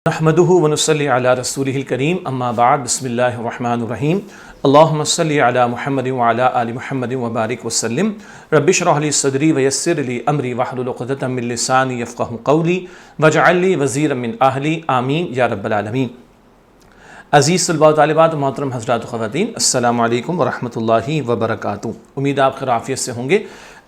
نحمده ونصلي على رسوله الكريم اما بعد بسم الله الرحمن الرحيم اللهم صل على محمد وعلى آل محمد وبارك وسلم رب اشرح لي صدري ويسر لي امري واحلل عقدة من لساني يفقهوا قولي واجعل لي وزيرا من اهلي آمين یا رب العالمین۔ عزیز طلباء و طالبات، محترم حضرات و خواتین، السلام علیکم ورحمۃ اللہ وبرکاتہ۔ امید آپ خیر عافیت سے ہوں گے۔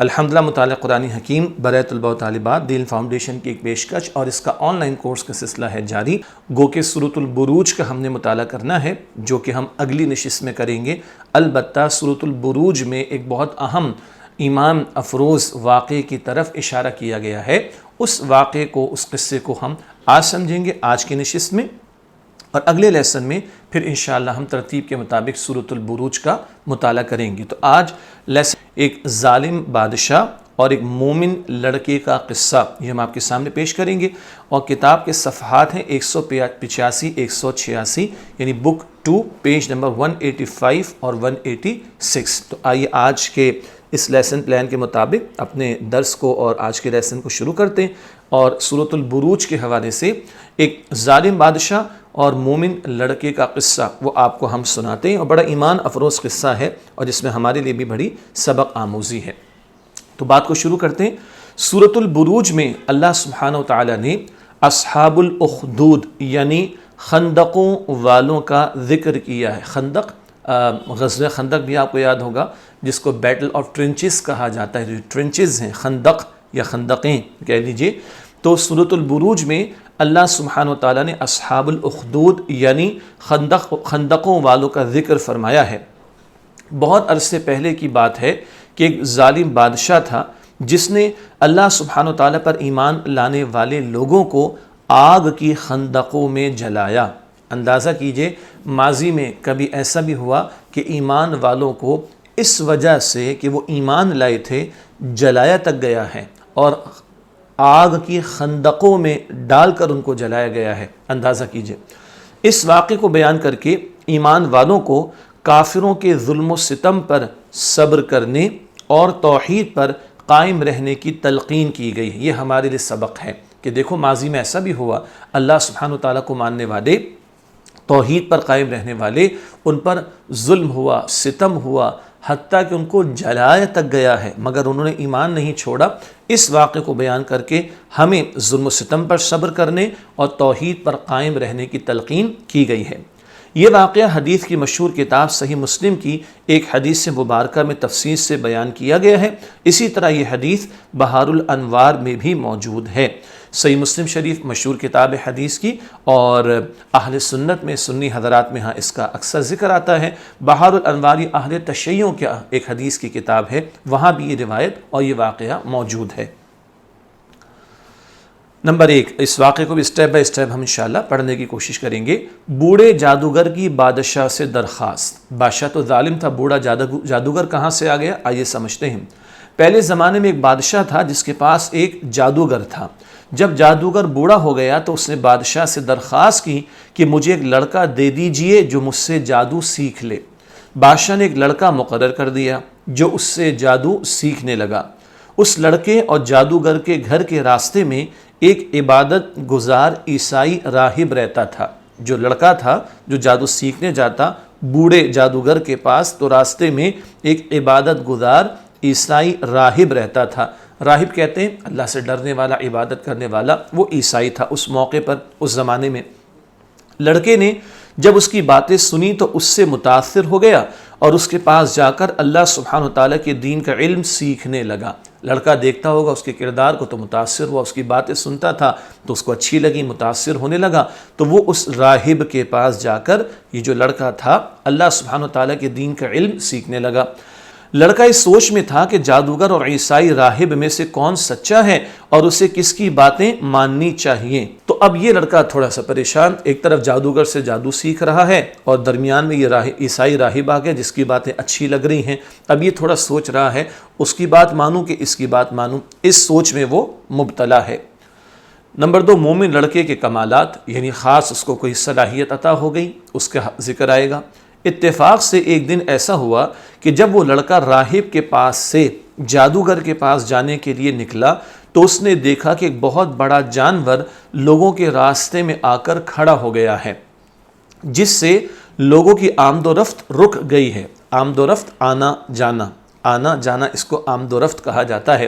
الحمدللہ مطالعہ قرآن حکیم برائے طلباء و طالبات دین فاؤنڈیشن کی ایک پیشکش اور اس کا آن لائن کورس کا سلسلہ ہے جاری۔ گو کہ سورۃ البروج کا ہم نے مطالعہ کرنا ہے، جو کہ ہم اگلی نشست میں کریں گے۔ البتہ سورۃ البروج میں ایک بہت اہم ایمان افروز واقعے کی طرف اشارہ کیا گیا ہے۔ اس واقعے کو، اس قصے کو ہم آج سمجھیں گے آج کی نشست میں، اور اگلے لیسن میں پھر انشاءاللہ ہم ترتیب کے مطابق سورۃ البروج کا مطالعہ کریں گے۔ تو آج لیسن ایک ظالم بادشاہ اور ایک مومن لڑکے کا قصہ یہ ہم آپ کے سامنے پیش کریں گے، اور کتاب کے صفحات ہیں 185 186، یعنی بک 2 پیج نمبر 185 اور 186۔ تو آئیے آج کے اس لیسن پلان کے مطابق اپنے درس کو اور آج کے لیسن کو شروع کرتے ہیں، اور سورۃ البروج کے حوالے سے ایک ظالم بادشاہ اور مومن لڑکے کا قصہ وہ آپ کو ہم سناتے ہیں، اور بڑا ایمان افروز قصہ ہے اور جس میں ہمارے لیے بھی بڑی سبق آموزی ہے۔ تو بات کو شروع کرتے ہیں۔ سورۃ البروج میں اللہ سبحانہ و تعالیٰ نے اصحاب الاخدود یعنی خندقوں والوں کا ذکر کیا ہے۔ خندق، غزوہ خندق بھی آپ کو یاد ہوگا، جس کو بیٹل آف ٹرنچز کہا جاتا ہے۔ جو ٹرنچز ہیں، خندق یا خندقیں کہہ لیجئے، تو سورۃ البروج میں اللہ سبحانہ و تعالیٰ نے اصحاب الاخدود یعنی خندقوں والوں کا ذکر فرمایا ہے۔ بہت عرصے پہلے کی بات ہے کہ ایک ظالم بادشاہ تھا جس نے اللہ سبحانہ و تعالیٰ پر ایمان لانے والے لوگوں کو آگ کی خندقوں میں جلایا۔ اندازہ کیجئے ماضی میں کبھی ایسا بھی ہوا کہ ایمان والوں کو اس وجہ سے کہ وہ ایمان لائے تھے جلایا تک گیا ہے، اور آگ کی خندقوں میں ڈال کر ان کو جلایا گیا ہے۔ اندازہ کیجئے۔ اس واقعے کو بیان کر کے ایمان والوں کو کافروں کے ظلم و ستم پر صبر کرنے اور توحید پر قائم رہنے کی تلقین کی گئی ہے۔ یہ ہمارے لیے سبق ہے کہ دیکھو ماضی میں ایسا بھی ہوا، اللہ سبحانہ وتعالیٰ کو ماننے والے، توحید پر قائم رہنے والے، ان پر ظلم ہوا، ستم ہوا، حتیٰ کہ ان کو جلایا تک گیا ہے، مگر انہوں نے ایمان نہیں چھوڑا۔ اس واقعے کو بیان کر کے ہمیں ظلم و ستم پر صبر کرنے اور توحید پر قائم رہنے کی تلقین کی گئی ہے۔ یہ واقعہ حدیث کی مشہور کتاب صحیح مسلم کی ایک حدیث مبارکہ میں تفصیل سے بیان کیا گیا ہے۔ اسی طرح یہ حدیث بہار الانوار میں بھی موجود ہے۔ صحیح مسلم شریف مشہور کتاب حدیث کی، اور اہل سنت میں، سنی حضرات میں ہاں اس کا اکثر ذکر آتا ہے۔ بہار الانوار اہل تشیعوں کی ایک حدیث کی کتاب ہے، وہاں بھی یہ روایت اور یہ واقعہ موجود ہے۔ نمبر 1، اس واقعے کو بھی اسٹیپ بائی اسٹیپ ہم انشاءاللہ پڑھنے کی کوشش کریں گے۔ بوڑھے جادوگر کی بادشاہ سے درخواست۔ بادشاہ تو ظالم تھا، بوڑھا جادوگر کہاں سے آ گیا؟ آئیے سمجھتے ہیں۔ پہلے زمانے میں ایک بادشاہ تھا جس کے پاس ایک جادوگر تھا۔ جب جادوگر بوڑھا ہو گیا تو اس نے بادشاہ سے درخواست کی کہ مجھے ایک لڑکا دے دیجئے جو مجھ سے جادو سیکھ لے۔ بادشاہ نے ایک لڑکا مقرر کر دیا جو اس سے جادو سیکھنے لگا۔ اس لڑکے اور جادوگر کے گھر کے راستے میں ایک عبادت گزار عیسائی راہب رہتا تھا۔ جو لڑکا تھا جو جادو سیکھنے جاتا بوڑھے جادوگر کے پاس، تو راستے میں ایک عبادت گزار عیسائی راہب رہتا تھا۔ راہب کہتے ہیں اللہ سے ڈرنے والا، عبادت کرنے والا، وہ عیسائی تھا اس موقع پر، اس زمانے میں۔ لڑکے نے جب اس کی باتیں سنی تو اس سے متاثر ہو گیا اور اس کے پاس جا کر اللہ سبحانہ وتعالیٰ کے دین کا علم سیکھنے لگا۔ لڑکا دیکھتا ہوگا اس کے کردار کو تو متاثر ہوا، اس کی باتیں سنتا تھا تو اس کو اچھی لگی، متاثر ہونے لگا، تو وہ اس راہب کے پاس جا کر یہ جو لڑکا تھا اللہ سبحانہ وتعالیٰ کے دین کا علم سیکھنے لگا۔ لڑکا اس سوچ میں تھا کہ جادوگر اور عیسائی راہب میں سے کون سچا ہے اور اسے کس کی باتیں ماننی چاہیے۔ تو اب یہ لڑکا تھوڑا سا پریشان، ایک طرف جادوگر سے جادو سیکھ رہا ہے اور درمیان میں یہ عیسائی راہب آ گیا جس کی باتیں اچھی لگ رہی ہیں۔ اب یہ تھوڑا سوچ رہا ہے اس کی بات مانوں کہ اس کی بات مانوں، اس سوچ میں وہ مبتلا ہے۔ نمبر 2، مومن لڑکے کے کمالات، یعنی خاص اس کو کوئی صلاحیت عطا ہو گئی، اس کا ذکر آئے گا۔ اتفاق سے ایک دن ایسا ہوا کہ جب وہ لڑکا راہب کے پاس سے جادوگر کے پاس جانے کے لیے نکلا تو اس نے دیکھا کہ ایک بہت بڑا جانور لوگوں کے راستے میں آ کر کھڑا ہو گیا ہے، جس سے لوگوں کی آمد و رفت رک گئی ہے۔ آمد و رفت آنا جانا اس کو آمد و رفت کہا جاتا ہے۔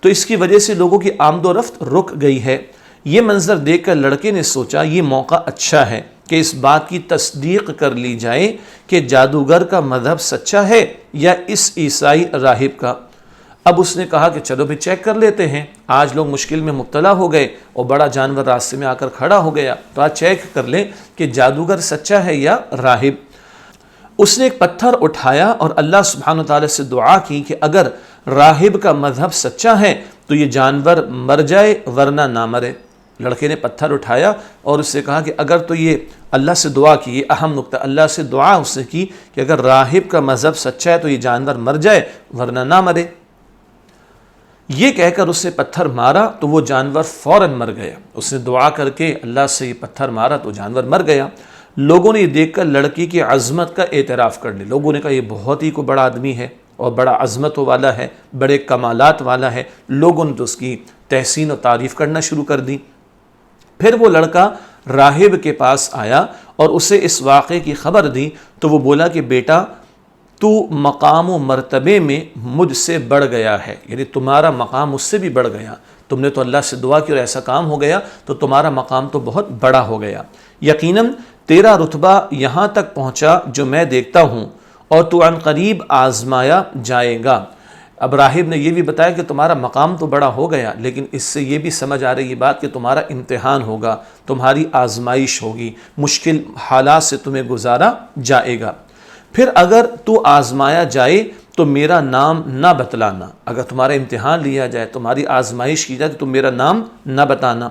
تو اس کی وجہ سے لوگوں کی آمد و رفت رک گئی ہے۔ یہ منظر دیکھ کر لڑکے نے سوچا یہ موقع اچھا ہے کہ اس بات کی تصدیق کر لی جائے کہ جادوگر کا مذہب سچا ہے یا اس عیسائی راہب کا۔ اب اس نے کہا کہ چلو بھی چیک کر لیتے ہیں، آج لوگ مشکل میں مبتلا ہو گئے اور بڑا جانور راستے میں آ کر کھڑا ہو گیا، تو آج چیک کر لیں کہ جادوگر سچا ہے یا راہب۔ اس نے ایک پتھر اٹھایا اور اللہ سبحانہ وتعالی سے دعا کی کہ اگر راہب کا مذہب سچا ہے تو یہ جانور مر جائے ورنہ نہ مرے۔ لڑکے نے پتھر اٹھایا اور اس سے کہا کہ اگر تو یہ اللہ سے دعا کی، یہ اہم نقطہ، اللہ سے دعا اس نے کی کہ اگر راہب کا مذہب سچا ہے تو یہ جانور مر جائے ورنہ نہ مرے۔ یہ کہہ کر اس نے پتھر مارا تو وہ جانور فوراً مر گیا۔ اس نے دعا کر کے اللہ سے یہ پتھر مارا تو جانور مر گیا۔ لوگوں نے یہ دیکھ کر لڑکی کی عظمت کا اعتراف کر لیا۔ لوگوں نے کہا یہ بہت ہی کوئی بڑا آدمی ہے اور بڑا عظمت والا ہے، بڑے کمالات والا ہے۔ لوگوں نے تو اس کی تحسین و تعریف کرنا شروع کر دی۔ پھر وہ لڑکا راہب کے پاس آیا اور اسے اس واقعے کی خبر دی تو وہ بولا کہ بیٹا تو مقام و مرتبے میں مجھ سے بڑھ گیا ہے، یعنی تمہارا مقام مجھ سے بھی بڑھ گیا، تم نے تو اللہ سے دعا کی اور ایسا کام ہو گیا تو تمہارا مقام تو بہت بڑا ہو گیا، یقیناً تیرا رتبہ یہاں تک پہنچا جو میں دیکھتا ہوں اور تو عن قریب آزمایا جائے گا۔ اب راہب نے یہ بھی بتایا کہ تمہارا مقام تو بڑا ہو گیا، لیکن اس سے یہ بھی سمجھ آ رہی یہ بات کہ تمہارا امتحان ہوگا، تمہاری آزمائش ہوگی، مشکل حالات سے تمہیں گزارا جائے گا۔ پھر اگر تو آزمایا جائے تو میرا نام نہ بتلانا، اگر تمہارا امتحان لیا جائے، تمہاری آزمائش کی جائے تو میرا نام نہ بتانا۔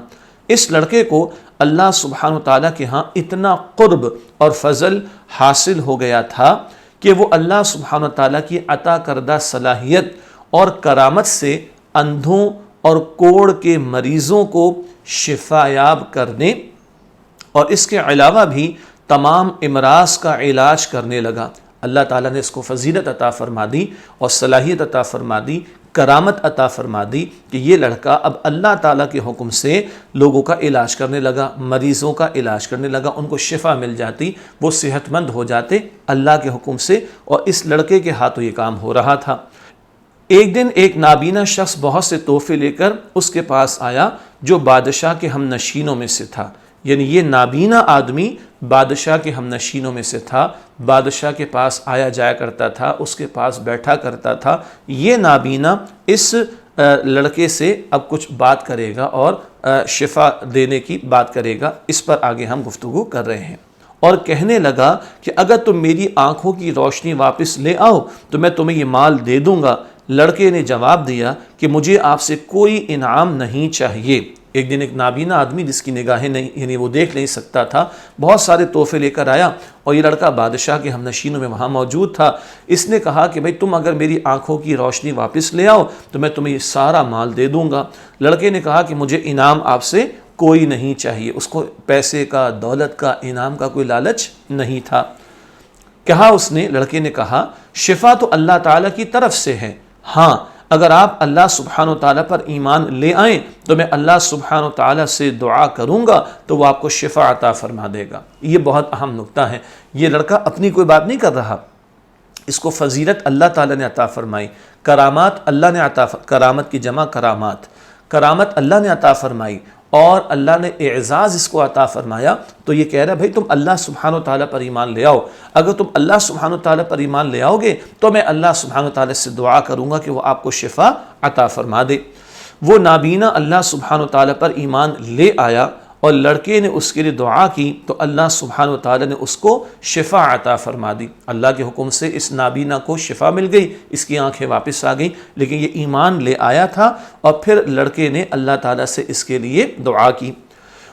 اس لڑکے کو اللہ سبحانہ وتعالیٰ کے ہاں اتنا قرب اور فضل حاصل ہو گیا تھا کہ وہ اللہ سبحانہ وتعالیٰ کی عطا کردہ صلاحیت اور کرامت سے اندھوں اور کوڑ کے مریضوں کو شفا یاب کرنے اور اس کے علاوہ بھی تمام امراض کا علاج کرنے لگا۔ اللہ تعالیٰ نے اس کو فضیلت عطا فرما دی اور صلاحیت عطا فرما دی، کرامت عطا فرما دی کہ یہ لڑکا اب اللہ تعالیٰ کے حکم سے لوگوں کا علاج کرنے لگا، مریضوں کا علاج کرنے لگا، ان کو شفا مل جاتی، وہ صحت مند ہو جاتے اللہ کے حکم سے، اور اس لڑکے کے ہاتھوں یہ کام ہو رہا تھا۔ ایک دن ایک نابینا شخص بہت سے تحفے لے کر اس کے پاس آیا جو بادشاہ کے ہم نشینوں میں سے تھا، یعنی یہ نابینا آدمی بادشاہ کے ہم نشینوں میں سے تھا، بادشاہ کے پاس آیا جایا کرتا تھا، اس کے پاس بیٹھا کرتا تھا۔ یہ نابینا اس لڑکے سے اب کچھ بات کرے گا اور شفا دینے کی بات کرے گا، اس پر آگے ہم گفتگو کر رہے ہیں۔ اور کہنے لگا کہ اگر تم میری آنکھوں کی روشنی واپس لے آؤ تو میں تمہیں یہ مال دے دوں گا۔ لڑکے نے جواب دیا کہ مجھے آپ سے کوئی انعام نہیں چاہیے۔ ایک دن ایک نابینا آدمی جس کی نگاہیں نہیں، یعنی وہ دیکھ نہیں سکتا تھا، بہت سارے تحفے لے کر آیا اور یہ لڑکا بادشاہ کے ہم نشینوں میں وہاں موجود تھا۔ اس نے کہا کہ بھائی تم اگر میری آنکھوں کی روشنی واپس لے آؤ تو میں تمہیں یہ سارا مال دے دوں گا۔ لڑکے نے کہا کہ مجھے انعام آپ سے کوئی نہیں چاہیے، اس کو پیسے کا، دولت کا، انعام کا کوئی لالچ نہیں تھا۔ کہا اس نے، لڑکے نے کہا شفا تو اللہ تعالیٰ کی طرف سے ہے، ہاں اگر آپ اللہ سبحانہ وتعالیٰ پر ایمان لے آئیں تو میں اللہ سبحانہ وتعالیٰ سے دعا کروں گا تو وہ آپ کو شفا عطا فرما دے گا۔ یہ بہت اہم نقطہ ہے، یہ لڑکا اپنی کوئی بات نہیں کر رہا، اس کو فضیلت اللہ تعالیٰ نے عطا فرمائی، کرامات اللہ نے کرامت کی جمع کرامت اللہ نے عطا فرمائی اور اللہ نے اعزاز اس کو عطا فرمایا، تو یہ کہہ رہا ہے بھائی تم اللہ سبحانہ وتعالیٰ پر ایمان لے آؤ، اگر تم اللہ سبحانہ وتعالیٰ پر ایمان لے آؤ گے تو میں اللہ سبحانہ وتعالیٰ سے دعا کروں گا کہ وہ آپ کو شفا عطا فرما دے۔ وہ نابینا اللہ سبحانہ وتعالیٰ پر ایمان لے آیا اور لڑکے نے اس کے لیے دعا کی تو اللہ سبحانہ وتعالیٰ نے اس کو شفا عطا فرما دی۔ اللہ کے حکم سے اس نابینا کو شفا مل گئی، اس کی آنکھیں واپس آ گئیں، لیکن یہ ایمان لے آیا تھا اور پھر لڑکے نے اللہ تعالیٰ سے اس کے لیے دعا کی۔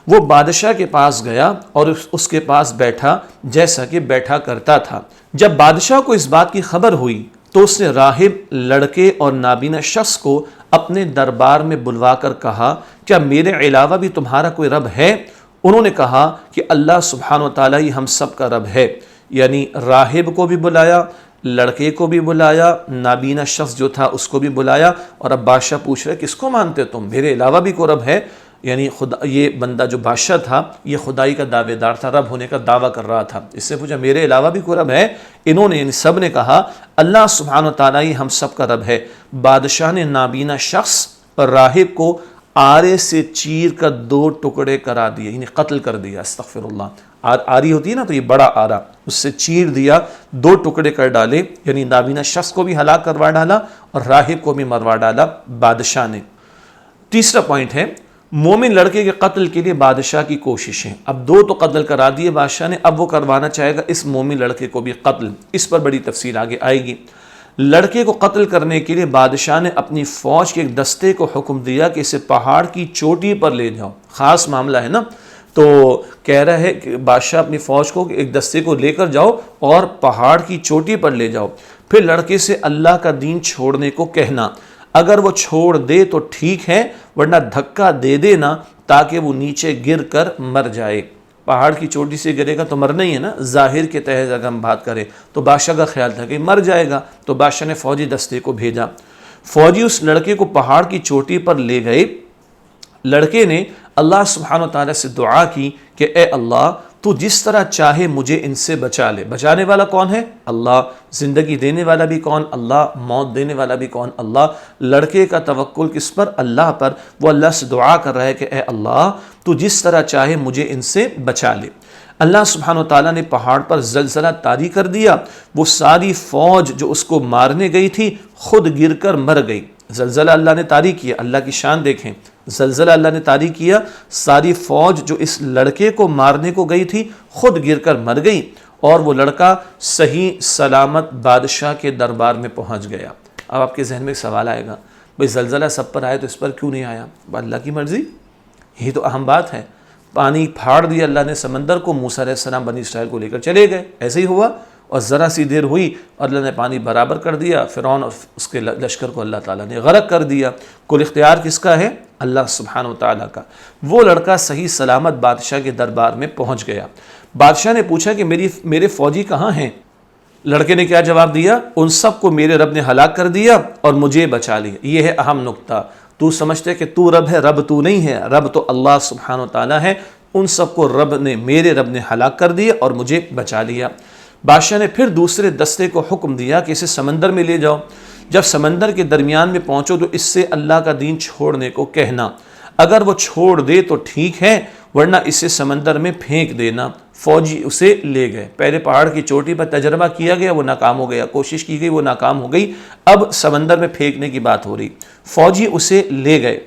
وہ بادشاہ کے پاس گیا اور اس کے پاس بیٹھا جیسا کہ بیٹھا کرتا تھا۔ جب بادشاہ کو اس بات کی خبر ہوئی تو اس نے راہب، لڑکے اور نابینا شخص کو اپنے دربار میں بلوا کر کہا کیا میرے علاوہ بھی تمہارا کوئی رب ہے؟ انہوں نے کہا کہ اللہ سبحانہ وتعالیٰ ہی ہم سب کا رب ہے، یعنی راہب کو بھی بلایا، لڑکے کو بھی بلایا، نابینا شخص جو تھا اس کو بھی بلایا، اور اب بادشاہ پوچھ رہا ہے کس کو مانتے تم؟ میرے علاوہ بھی کوئی رب ہے؟ یعنی خدا، یہ بندہ جو بادشاہ تھا یہ خدائی کا دعوے دار تھا، رب ہونے کا دعویٰ کر رہا تھا۔ اس سے پوچھا میرے علاوہ بھی کوئی رب ہے؟ انہوں نے، یعنی سب نے کہا اللہ سبحانہ و تعالیٰ ہی ہم سب کا رب ہے۔ بادشاہ نے نابینا شخص اور راہب کو آرے سے چیر کر 2 ٹکڑے کرا دیے، یعنی قتل کر دیا۔ استغفر اللہ، آری ہوتی ہے نا، تو یہ بڑا آرا، اس سے چیر دیا، 2 ٹکڑے کر ڈالے، یعنی نابینا شخص کو بھی ہلاک کروا ڈالا اور راہب کو بھی مروا ڈالا بادشاہ نے۔ تیسرا پوائنٹ ہے مومن لڑکے کے قتل کے لیے بادشاہ کی کوششیں۔ اب 2 تو قتل کرا دیے بادشاہ نے، اب وہ کروانا چاہے گا اس مومن لڑکے کو بھی قتل۔ اس پر بڑی تفصیل آگے آئے گی۔ لڑکے کو قتل کرنے کے لیے بادشاہ نے اپنی فوج کے ایک دستے کو حکم دیا کہ اسے پہاڑ کی چوٹی پر لے جاؤ۔ خاص معاملہ ہے نا، تو کہہ رہا ہے کہ بادشاہ اپنی فوج کو ایک دستے کو لے کر جاؤ اور پہاڑ کی چوٹی پر لے جاؤ، پھر لڑکے سے اللہ کا دین چھوڑنے کو کہنا۔ اگر وہ چھوڑ دے تو ٹھیک ہے، ورنہ دھکا دے دینا تاکہ وہ نیچے گر کر مر جائے۔ پہاڑ کی چوٹی سے گرے گا تو مرنا ہی ہے نا، ظاہر کے تحت اگر ہم بات کریں تو بادشاہ کا خیال تھا کہ مر جائے گا، تو بادشاہ نے فوجی دستے کو بھیجا۔ فوجی اس لڑکے کو پہاڑ کی چوٹی پر لے گئے۔ لڑکے نے اللہ سبحانہ وتعالی سے دعا کی کہ اے اللہ تو جس طرح چاہے مجھے ان سے بچا لے۔ بچانے والا کون ہے؟ اللہ۔ زندگی دینے والا بھی کون؟ اللہ۔ موت دینے والا بھی کون؟ اللہ۔ لڑکے کا توکل کس پر؟ اللہ پر۔ وہ اللہ سے دعا کر رہا ہے کہ اے اللہ تو جس طرح چاہے مجھے ان سے بچا لے۔ اللہ سبحانہ وتعالیٰ نے پہاڑ پر زلزلہ طاری کر دیا، وہ ساری فوج جو اس کو مارنے گئی تھی خود گر کر مر گئی۔ زلزلہ اللہ نے طاری کیا، اللہ کی شان دیکھیں، زلزلہ اللہ نے طاری کیا، ساری فوج جو اس لڑکے کو مارنے کو گئی تھی خود گر کر مر گئی، اور وہ لڑکا صحیح سلامت بادشاہ کے دربار میں پہنچ گیا۔ اب آپ کے ذہن میں ایک سوال آئے گا، بھئی زلزلہ سب پر آئے تو اس پر کیوں نہیں آیا؟ اللہ کی مرضی، یہی تو اہم بات ہے۔ پانی پھاڑ دیا اللہ نے سمندر کو، موسیٰ علیہ السلام بنی اسرائیل کو لے کر چلے گئے، ایسے ہی ہوا، اور ذرا سی دیر ہوئی اور اللہ نے پانی برابر کر دیا، فرعون اور اس کے لشکر کو اللہ تعالیٰ نے غرق کر دیا۔ کل اختیار کس کا ہے؟ اللہ سبحانہ وتعالیٰ کا۔ وہ لڑکا صحیح سلامت بادشاہ کے دربار میں پہنچ گیا۔ بادشاہ نے پوچھا کہ میرے فوجی کہاں ہیں؟ لڑکے نے کیا جواب دیا؟ ان سب کو میرے رب نے ہلاک کر دیا اور مجھے بچا لیا۔ یہ ہے اہم نقطہ۔ تو سمجھتے کہ تو رب ہے، رب تو نہیں ہے، رب تو اللہ سبحانہ وتعالیٰ ہے۔ ان سب کو میرے رب نے ہلاک کر دیا اور مجھے بچا لیا۔ بادشاہ نے پھر دوسرے دستے کو حکم دیا کہ اسے سمندر میں لے جاؤ، جب سمندر کے درمیان میں پہنچو تو اس سے اللہ کا دین چھوڑنے کو کہنا، اگر وہ چھوڑ دے تو ٹھیک ہے، ورنہ اسے سمندر میں پھینک دینا۔ فوجی اسے لے گئے، پہلے پہاڑ کی چوٹی پر تجربہ کیا گیا، وہ ناکام ہو گیا، کوشش کی گئی، وہ ناکام ہو گئی، اب سمندر میں پھینکنے کی بات ہو رہی۔ فوجی اسے لے گئے،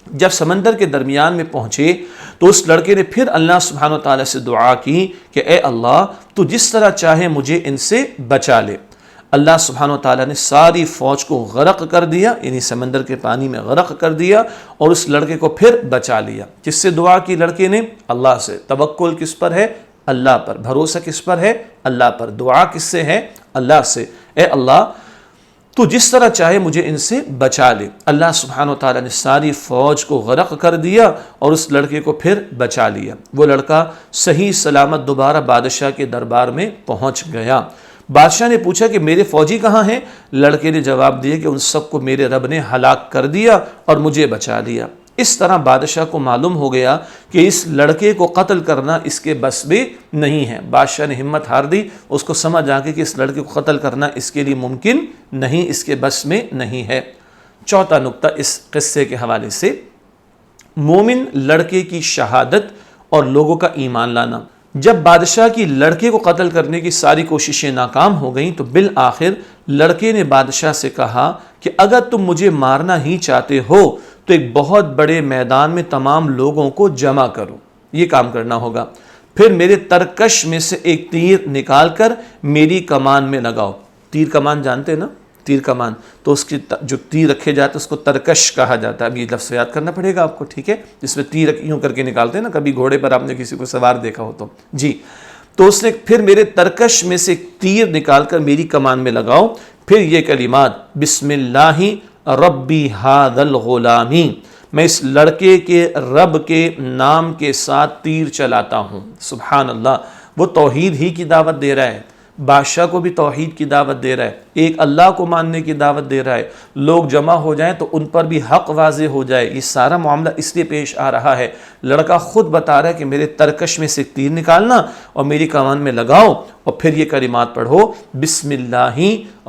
جب سمندر کے درمیان میں پہنچے تو اس لڑکے نے پھر اللہ سبحانہ وتعالی سے دعا کی کہ اے اللہ تو جس طرح چاہے مجھے ان سے بچا لے۔ اللہ سبحانہ وتعالی نے ساری فوج کو غرق کر دیا، یعنی سمندر کے پانی میں غرق کر دیا، اور اس لڑکے کو پھر بچا لیا۔ جس سے دعا کی لڑکے نے؟ اللہ سے۔ توکل کس پر ہے؟ اللہ پر۔ بھروسہ کس پر ہے؟ اللہ پر۔ دعا کس سے ہے؟ اللہ سے۔ اے اللہ تو جس طرح چاہے مجھے ان سے بچا لے۔ اللہ سبحانہ وتعالی نے ساری فوج کو غرق کر دیا اور اس لڑکے کو پھر بچا لیا۔ وہ لڑکا صحیح سلامت دوبارہ بادشاہ کے دربار میں پہنچ گیا۔ بادشاہ نے پوچھا کہ میرے فوجی کہاں ہیں؟ لڑکے نے جواب دیا کہ ان سب کو میرے رب نے ہلاک کر دیا اور مجھے بچا لیا۔ اس طرح بادشاہ کو معلوم ہو گیا کہ اس لڑکے کو قتل کرنا اس کے بس میں نہیں ہے۔ بادشاہ نے ہمت ہار دی، اس کو سمجھ آ گئی کہ اس لڑکے کو قتل کرنا اس کے لیے ممکن نہیں، اس کے بس میں نہیں ہے۔ چوتھا نقطہ اس قصے کے حوالے سے، مومن لڑکے کی شہادت اور لوگوں کا ایمان لانا۔ جب بادشاہ کی لڑکے کو قتل کرنے کی ساری کوششیں ناکام ہو گئیں تو بالآخر لڑکے نے بادشاہ سے کہا کہ اگر تم مجھے مارنا ہی چاہتے ہو تو ایک بہت بڑے میدان میں تمام لوگوں کو جمع کرو، یہ کام کرنا ہوگا، پھر میرے ترکش میں سے ایک تیر نکال کر میری کمان میں لگاؤ۔ تیر کمان جانتے نا؟ تیر کمان، تو اس کی جو تیر رکھے جاتے ہیں اس کو ترکش کہا جاتا ہے۔ اب یہ لفظ یاد کرنا پڑے گا آپ کو، ٹھیک ہے؟ جس میں تیر یوں کر کے نکالتے ہیں نا، کبھی گھوڑے پر آپ نے کسی کو سوار دیکھا ہو تو جی، تو اس نے پھر میرے ترکش میں سے تیر نکال کر میری کمان میں لگاؤ، پھر یہ کلمات بسم اللہ ربی ھذا الغلام، میں اس لڑکے کے رب کے نام کے ساتھ تیر چلاتا ہوں۔ سبحان اللہ، وہ توحید ہی کی دعوت دے رہا ہے۔ بادشاہ کو بھی توحید کی دعوت دے رہا ہے، ایک اللہ کو ماننے کی دعوت دے رہا ہے، لوگ جمع ہو جائیں تو ان پر بھی حق واضح ہو جائے۔ یہ سارا معاملہ اس لیے پیش آ رہا ہے، لڑکا خود بتا رہا ہے کہ میرے ترکش میں سے تیر نکالنا اور میری کمان میں لگاؤ، اور پھر یہ کلمات پڑھو، بسم اللہ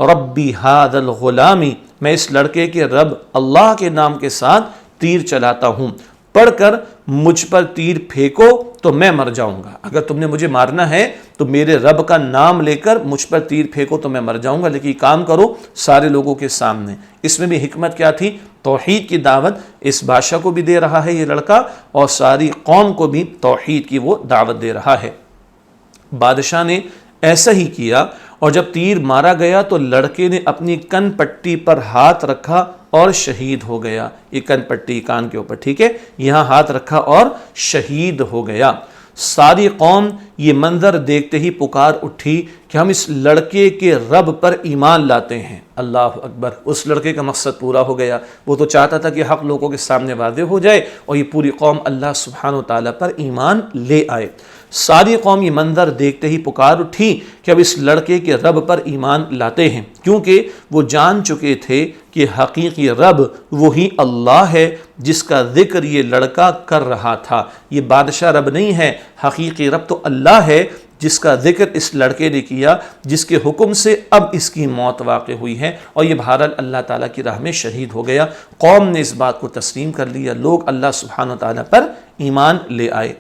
ربی ھذا الغلام، میں اس لڑکے کے رب اللہ کے نام کے ساتھ تیر چلاتا ہوں، پڑھ کر مجھ پر تیر پھینکو تو میں مر جاؤں گا۔ اگر تم نے مجھے مارنا ہے تو میرے رب کا نام لے کر مجھ پر تیر پھینکو تو میں مر جاؤں گا، لیکن یہ کام کرو سارے لوگوں کے سامنے۔ اس میں بھی حکمت کیا تھی؟ توحید کی دعوت اس بادشاہ کو بھی دے رہا ہے یہ لڑکا، اور ساری قوم کو بھی توحید کی وہ دعوت دے رہا ہے۔ بادشاہ نے ایسا ہی کیا، اور جب تیر مارا گیا تو لڑکے نے اپنی کن پٹی پر ہاتھ رکھا اور شہید ہو گیا۔ یہ کن پٹی کان کے اوپر، ٹھیک ہے، یہاں ہاتھ رکھا اور شہید ہو گیا۔ ساری قوم یہ منظر دیکھتے ہی پکار اٹھی کہ ہم اس لڑکے کے رب پر ایمان لاتے ہیں۔ اللہ اکبر، اس لڑکے کا مقصد پورا ہو گیا۔ وہ تو چاہتا تھا کہ حق لوگوں کے سامنے واضح ہو جائے اور یہ پوری قوم اللہ سبحانہ و تعالیٰ پر ایمان لے آئے۔ ساری قوم یہ منظر دیکھتے ہی پکار اٹھی کہ اب اس لڑکے کے رب پر ایمان لاتے ہیں، کیونکہ وہ جان چکے تھے کہ حقیقی رب وہی اللہ ہے جس کا ذکر یہ لڑکا کر رہا تھا۔ یہ بادشاہ رب نہیں ہے، حقیقی رب تو اللہ ہے جس کا ذکر اس لڑکے نے کیا، جس کے حکم سے اب اس کی موت واقع ہوئی ہے، اور یہ بہرحال اللہ تعالیٰ کی راہ میں شہید ہو گیا۔ قوم نے اس بات کو تسلیم کر لیا، لوگ اللہ سبحانہ تعالیٰ پر ایمان لے آئے۔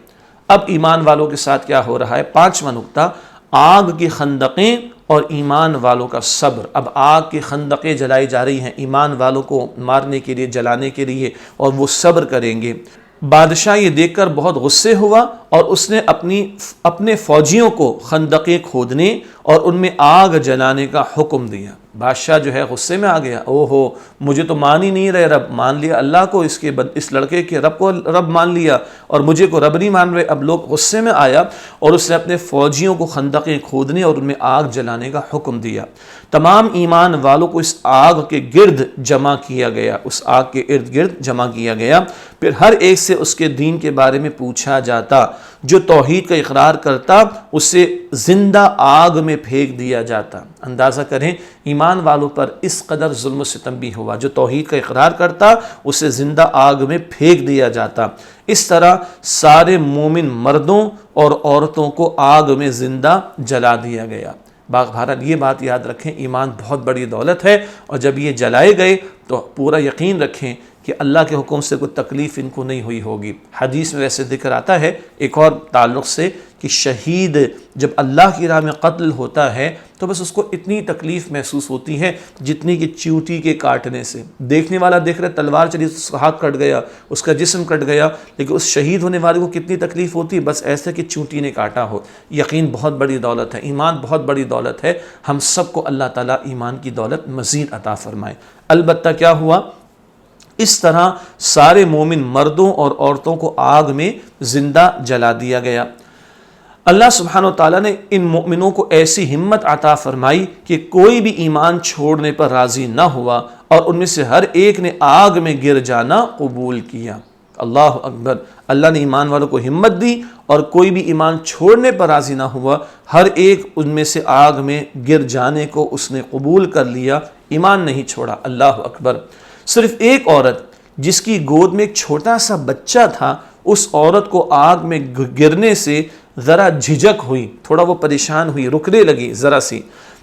اب ایمان والوں کے ساتھ کیا ہو رہا ہے؟ پانچواں نقطہ، آگ کی خندقیں اور ایمان والوں کا صبر۔ اب آگ کی خندقیں جلائی جا رہی ہیں ایمان والوں کو مارنے کے لیے، جلانے کے لیے، اور وہ صبر کریں گے۔ بادشاہ یہ دیکھ کر بہت غصے ہوا، اور اس نے اپنے فوجیوں کو خندقیں کھودنے اور ان میں آگ جلانے کا حکم دیا۔ بادشاہ جو ہے غصے میں آ گیا، اوہو، مجھے تو مان ہی نہیں رہے رب، مان لیا اللہ کو، اس لڑکے کے رب کو رب مان لیا، اور مجھے کو رب نہیں مان رہے۔ اب لوگ غصے میں آیا، اور اس نے اپنے فوجیوں کو خندقیں کھودنے اور ان میں آگ جلانے کا حکم دیا۔ تمام ایمان والوں کو اس آگ کے گرد جمع کیا گیا، اس آگ کے ارد گرد جمع کیا گیا۔ پھر ہر ایک سے اس کے دین کے بارے میں پوچھا جاتا، جو توحید کا اقرار کرتا اسے زندہ آگ میں پھینک دیا جاتا۔ اندازہ کریں ایمان والوں پر اس قدر ظلم و ستم بھی ہوا، جو توحید کا اقرار کرتا اسے زندہ آگ میں پھینک دیا جاتا۔ اس طرح سارے مومن مردوں اور عورتوں کو آگ میں زندہ جلا دیا گیا۔ بہرحال یہ بات یاد رکھیں، ایمان بہت بڑی دولت ہے، اور جب یہ جلائے گئے تو پورا یقین رکھیں کہ اللہ کے حکم سے کوئی تکلیف ان کو نہیں ہوئی ہوگی۔ حدیث میں ویسے ذکر آتا ہے ایک اور تعلق سے کہ شہید جب اللہ کی راہ میں قتل ہوتا ہے تو بس اس کو اتنی تکلیف محسوس ہوتی ہے جتنی کہ چیونٹی کے کاٹنے سے۔ دیکھنے والا دیکھ رہا تلوار چلی، اس کا ہاتھ کٹ گیا، اس کا جسم کٹ گیا، لیکن اس شہید ہونے والے کو کتنی تکلیف ہوتی ہے؟ بس ایسے کہ چیونٹی نے کاٹا ہو۔ یقین بہت بڑی دولت ہے، ایمان بہت بڑی دولت ہے۔ ہم سب کو اللہ تعالیٰ ایمان کی دولت مزید عطا فرمائے۔ البتہ کیا ہوا؟ اس طرح سارے مومن مردوں اور عورتوں کو آگ میں زندہ جلا دیا گیا۔ اللہ سبحانہ و تعالیٰ نے ان مومنوں کو ایسی ہمت عطا فرمائی کہ کوئی بھی ایمان چھوڑنے پر راضی نہ ہوا، اور ان میں سے ہر ایک نے آگ میں گر جانا قبول کیا۔ اللہ اکبر، اللہ نے ایمان والوں کو ہمت دی، اور کوئی بھی ایمان چھوڑنے پر راضی نہ ہوا، ہر ایک ان میں سے آگ میں گر جانے کو اس نے قبول کر لیا، ایمان نہیں چھوڑا۔ اللہ اکبر۔ صرف ایک عورت جس کی گود میں ایک چھوٹا سا بچہ تھا، اس عورت کو آگ میں گرنے سے ذرا جھجک ہوئی، تھوڑا وہ پریشان ہوئی، رکنے لگی ذرا سی،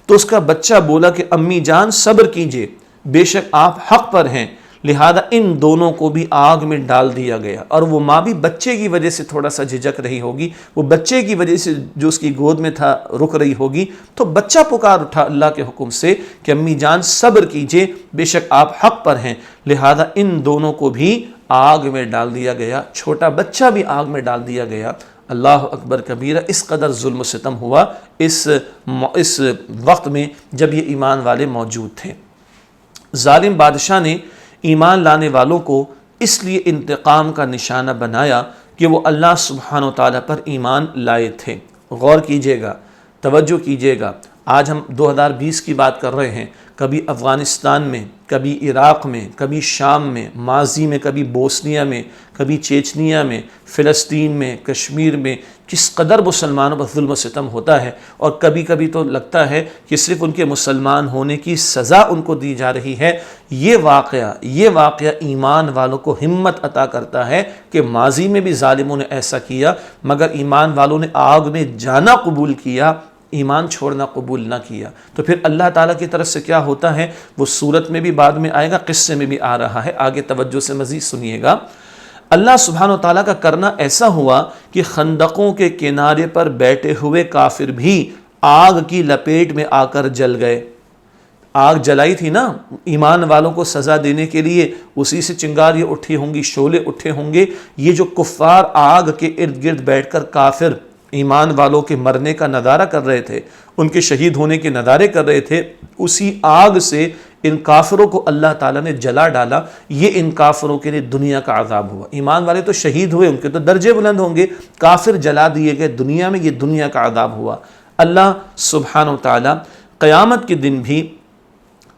تو اس کا بچہ بولا کہ امی جان صبر کیجئے، بے شک آپ حق پر ہیں۔ لہذا ان دونوں کو بھی آگ میں ڈال دیا گیا، اور وہ ماں بھی بچے کی وجہ سے تھوڑا سا جھجک رہی ہوگی، وہ بچے کی وجہ سے جو اس کی گود میں تھا رک رہی ہوگی، تو بچہ پکار اٹھا اللہ کے حکم سے کہ امی جان صبر کیجئے، بے شک آپ حق پر ہیں۔ لہذا ان دونوں کو بھی آگ میں ڈال دیا گیا، چھوٹا بچہ بھی آگ میں ڈال دیا گیا۔ اللہ اکبر کبیرہ۔ اس قدر ظلم و ستم ہوا اس وقت میں جب یہ ایمان والے موجود تھے۔ ظالم بادشاہ نے ایمان لانے والوں کو اس لیے انتقام کا نشانہ بنایا کہ وہ اللہ سبحانہ و تعالیٰ پر ایمان لائے تھے۔ غور کیجئے گا، توجہ کیجئے گا، آج ہم 2020 کی بات کر رہے ہیں، کبھی افغانستان میں، کبھی عراق میں، کبھی شام میں، ماضی میں کبھی بوسنیا میں، کبھی چیچنیا میں، فلسطین میں، کشمیر میں کس قدر مسلمانوں پر ظلم و ستم ہوتا ہے، اور کبھی کبھی تو لگتا ہے کہ صرف ان کے مسلمان ہونے کی سزا ان کو دی جا رہی ہے۔ یہ واقعہ ایمان والوں کو ہمت عطا کرتا ہے کہ ماضی میں بھی ظالموں نے ایسا کیا، مگر ایمان والوں نے آگ میں جانا قبول کیا، ایمان چھوڑنا قبول نہ کیا۔ تو پھر اللہ تعالیٰ کی طرف سے کیا ہوتا ہے وہ صورت میں بھی بعد میں آئے گا، قصے میں بھی آ رہا ہے، آگے توجہ سے مزید سنیے گا۔ اللہ سبحانہ و تعالیٰ کا کرنا ایسا ہوا کہ خندقوں کے کنارے پر بیٹھے ہوئے کافر بھی آگ کی لپیٹ میں آ کر جل گئے۔ آگ جلائی تھی نا ایمان والوں کو سزا دینے کے لیے، اسی سے چنگاریاں اٹھی ہوں گی، شعلے اٹھے ہوں گے۔ یہ جو کفار آگ کے ارد گرد بیٹھ کر کافر ایمان والوں کے مرنے کا نظارہ کر رہے تھے، ان کے شہید ہونے کے نظارے کر رہے تھے، اسی آگ سے ان کافروں کو اللہ تعالیٰ نے جلا ڈالا۔ یہ ان کافروں کے لیے دنیا کا عذاب ہوا۔ ایمان والے تو شہید ہوئے، ان کے تو درجے بلند ہوں گے، کافر جلا دیے گئے دنیا میں، یہ دنیا کا عذاب ہوا۔ اللہ سبحانہ و تعالیٰ قیامت کے دن بھی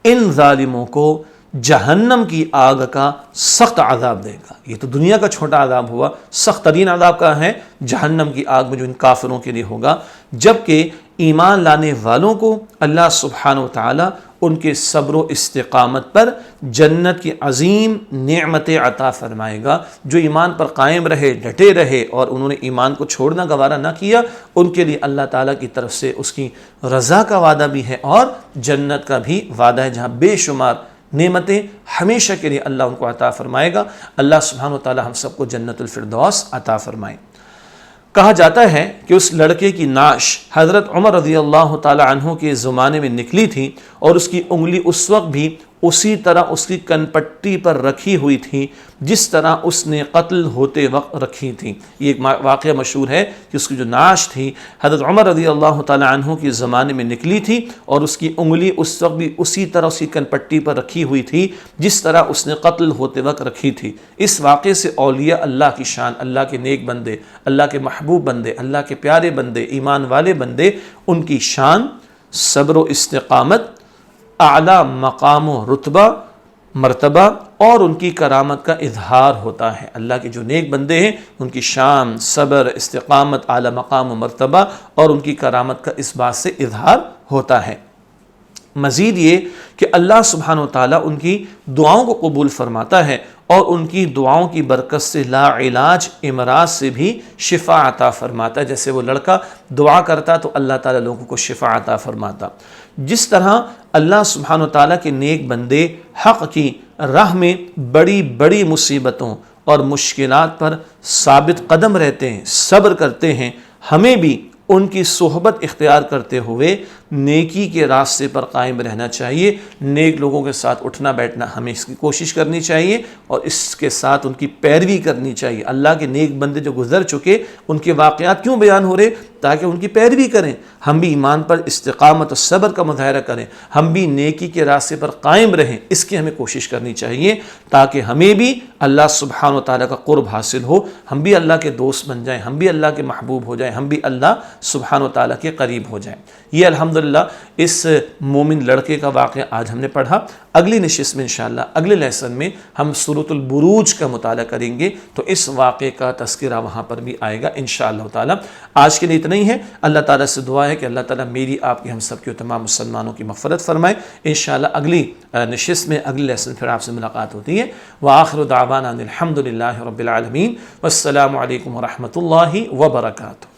ان ظالموں کو جہنم کی آگ کا سخت عذاب دے گا۔ یہ تو دنیا کا چھوٹا عذاب ہوا، سخت ترین عذاب کا ہے جہنم کی آگ میں جو ان کافروں کے لیے ہوگا، جبکہ ایمان لانے والوں کو اللہ سبحانہ و تعالیٰ ان کے صبر و استقامت پر جنت کی عظیم نعمتیں عطا فرمائے گا۔ جو ایمان پر قائم رہے، ڈٹے رہے اور انہوں نے ایمان کو چھوڑنا گوارا نہ کیا، ان کے لیے اللہ تعالیٰ کی طرف سے اس کی رضا کا وعدہ بھی ہے اور جنت کا بھی وعدہ ہے، جہاں بے شمار نعمتیں ہمیشہ کے لیے اللہ ان کو عطا فرمائے گا۔ اللہ سبحانہ و تعالیٰ ہم سب کو جنت الفردوس عطا فرمائے۔ کہا جاتا ہے کہ اس لڑکے کی نعش حضرت عمر رضی اللہ تعالی عنہ کے زمانے میں نکلی تھی، اور اس کی انگلی اس وقت بھی اسی طرح اس کی کن پٹی پر رکھی ہوئی تھی جس طرح اس نے قتل ہوتے وقت رکھی تھی۔ یہ ایک واقعہ مشہور ہے کہ اس کی جو نعش تھی حضرت عمر رضی اللہ تعالی عنہ کے زمانے میں نکلی تھی، اور اس کی انگلی اس وقت بھی اسی طرح اس کی کن پٹی پر رکھی ہوئی تھی جس طرح اس نے قتل ہوتے وقت رکھی تھی۔ اس واقعے سے اولیاء اللہ کی شان، اللہ کے نیک بندے، اللہ کے محبوب بندے، اللہ کے پیارے بندے، ایمان والے بندے، ان کی شان، صبر و استقامت، اعلیٰ مقام و رتبہ مرتبہ اور ان کی کرامت کا اظہار ہوتا ہے۔ اللہ کے جو نیک بندے ہیں ان کی شان، صبر، استقامت، اعلیٰ مقام و مرتبہ اور ان کی کرامت کا اس بات سے اظہار ہوتا ہے۔ مزید یہ کہ اللہ سبحانہ و تعالیٰ ان کی دعاؤں کو قبول فرماتا ہے، اور ان کی دعاؤں کی برکت سے لا علاج امراض سے بھی شفا عطا فرماتا ہے۔ جیسے وہ لڑکا دعا کرتا تو اللہ تعالیٰ لوگوں کو شفا عطا فرماتا۔ جس طرح اللہ سبحانہ و تعالیٰ کے نیک بندے حق کی راہ میں بڑی بڑی مصیبتوں اور مشکلات پر ثابت قدم رہتے ہیں، صبر کرتے ہیں، ہمیں بھی ان کی صحبت اختیار کرتے ہوئے نیکی کے راستے پر قائم رہنا چاہیے۔ نیک لوگوں کے ساتھ اٹھنا بیٹھنا ہمیں اس کی کوشش کرنی چاہیے، اور اس کے ساتھ ان کی پیروی کرنی چاہیے۔ اللہ کے نیک بندے جو گزر چکے ان کے واقعات کیوں بیان ہو رہے؟ تاکہ ان کی پیروی کریں، ہم بھی ایمان پر استقامت و صبر کا مظاہرہ کریں، ہم بھی نیکی کے راستے پر قائم رہیں، اس کی ہمیں کوشش کرنی چاہیے تاکہ ہمیں بھی اللہ سبحانہ و تعالیٰ کا قرب حاصل ہو، ہم بھی اللہ کے دوست بن جائیں، ہم بھی اللہ کے محبوب ہو جائیں، ہم بھی اللہ سبحانہ و تعالیٰ کے قریب ہو جائیں۔ یہ الحمدللہ اس مومن لڑکے کا واقعہ آج ہم نے پڑھا۔ اگلی نشست میں انشاءاللہ اگلے لیسن میں ہم سورۃ البروج کا مطالعہ کریں گے، تو اس واقعے کا تذکرہ وہاں پر بھی آئے گا انشاءاللہ تعالیٰ۔ آج کے لیے اتنا ہی ہے۔ اللہ تعالیٰ سے دعا ہے کہ اللہ تعالیٰ میری، آپ کی، ہم سب کی، تمام مسلمانوں کی مغفرت فرمائے۔ انشاءاللہ اگلی نشست میں اگلے لیسن پھر آپ سے ملاقات ہوتی ہے۔ وآخر دعوانا الحمد للہ رب العالمین، والسلام علیکم ورحمۃ اللہ وبرکاتہ۔